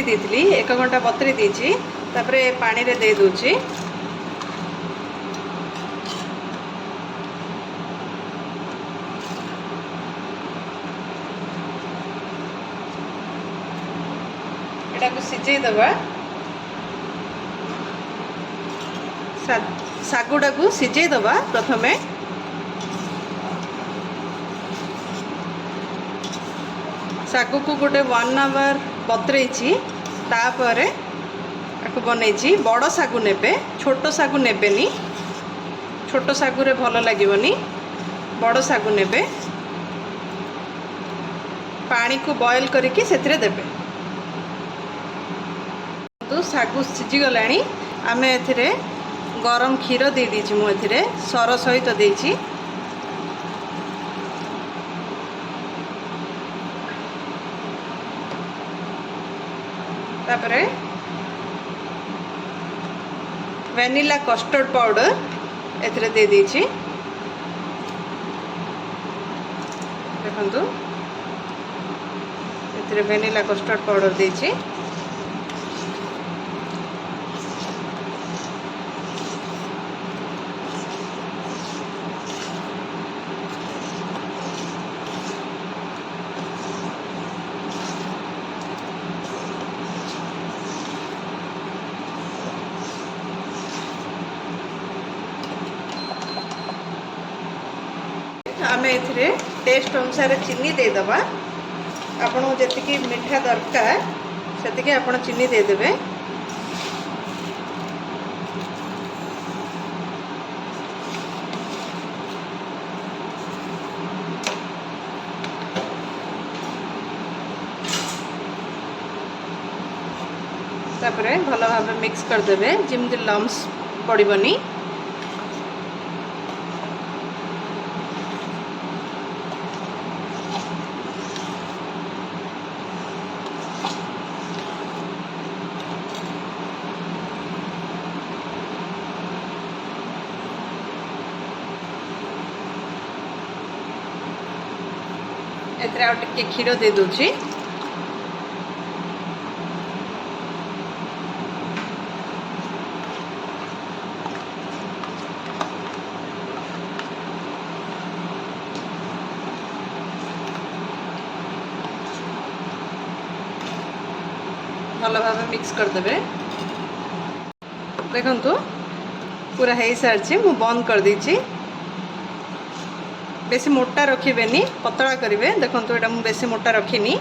ଦେଇଥିଲି 1 ଘଣ୍ଟା ବତୁରେଇ ଦେଇଛି। ତାପରେ ପାଣିରେ ଦେଇ ଦଉଛି। ଏଟାକୁ ସିଝେଇ ଦେବା। ଶାଗୁଟାକୁ ସିଝେଇ ଦେବା ପ୍ରଥମେ। ଶାଗୁକୁ ଗୋଟେ 1 ଆୱାର ବତୁରେଇଛି। ତାପରେ ତାକୁ ବନେଇଛି। ବଡ଼ ଶାଗୁ ନେବେ, ଛୋଟ ଶାଗୁ ନେବେନି। ଛୋଟ ଶାଗୁରେ ଭଲ ଲାଗିବନି। ବଡ଼ ଶାଗୁ ନେବେ। ପାଣିକୁ ବଏଲ୍ କରିକି ସେଥିରେ ଦେବେ। ଶାଗୁ ସିଝିଗଲାଣି। ଆମେ ଏଥିରେ ଗରମ କ୍ଷୀର ଦେଇ ଦେଇଛି। ମୁଁ ଏଥିରେ ସର ସହିତ ଦେଇଛି। ତାପରେ ଭ୍ୟାନିଲା କଷ୍ଟର୍ଡ ପାଉଡର ଏଥିରେ ଦେଇ ଦେଇଛି। ଦେଖନ୍ତୁ ଏଥିରେ ଭ୍ୟାନିଲା କଷ୍ଟର୍ଡ ପାଉଡର ଦେଇଛି। ଆମେ ଏଥିରେ ଟେଷ୍ଟ ଅନୁସାରେ ଚିନି ଦେଇଦେବା। ଆପଣଙ୍କୁ ଯେତିକି ମିଠା ଦରକାର ସେତିକି ଆପଣ ଚିନି ଦେଇଦେବେ। ତାପରେ ଭଲ ଭାବେ ମିକ୍ସ କରିଦେବେ ଯେମିତି ଲମ୍ସ ପଡ଼ିବନି। एथरे आउ टिके क्षीर दे दूची। भल भाव मिक्स करदे। देखंतु पूरा है सारी मु बंद कर देछि। बेसी मोटा रखिबेनी, पतला करिवे। देखंतु एटा मु बेसी मोटा रखिनी।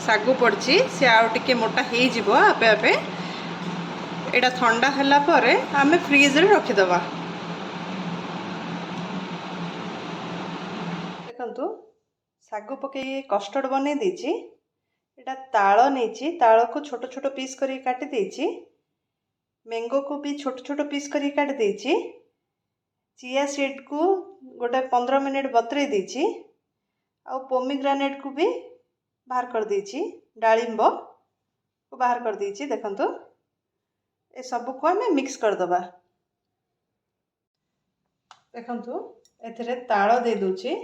सागु पड़ची से आउ टिके मोटा हेई जिवो आपे आपे। एटा ठंडा हला परे आमे फ्रीज रे रखि दबा। देखंतु सागु पके कस्टर्ड बने देछि। एटा ताଳ नेछि, ताଳ को छोट छोट पीस करी काटि देछि। मैंगो को भी छोट छोट पीस करी काटि देछि। चिया सीड को गोटे 15 मिनट बतुरेई देछि। आ पोमीग्रेनेट को भी बाहर कर देछि। डाळिंब को बाहर कर देछि। देखंतु ए सब को हमें मिक्स कर दबा। देखंतु एथिरे ताଳ दे दोछि।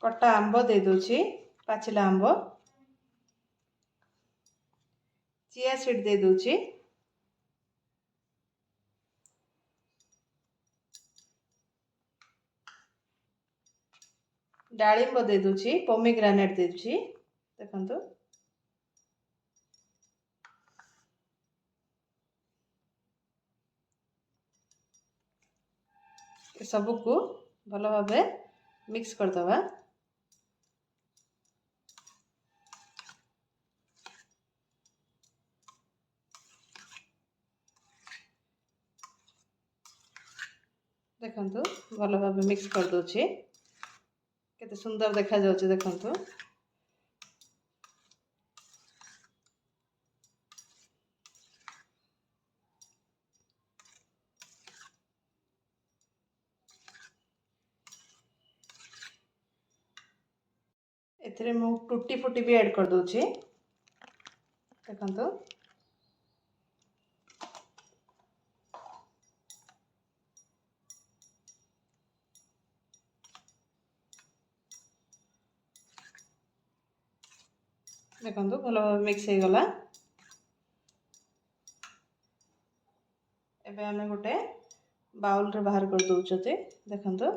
कटा आंब दे दोछि, पाचिला आंब। चिया सीड दे दोछि। डाळिंब दे दोछि, पोमीग्रेनेट दे दोछि। देखंतु ए सब को भल भाबे मिक्स कर दबा। देखंतु भल भाबे मिक्स कर दोछि। केते सुंदर देखा जाउछि। देखंतु एथिरे मु टूटी फूटी भी ऐड कर दोछि। देखंतु देखो भल भाव मिक्स हो गला। एबे आमे गोटे बाउल रे बाहर कर दउछते देखंतु।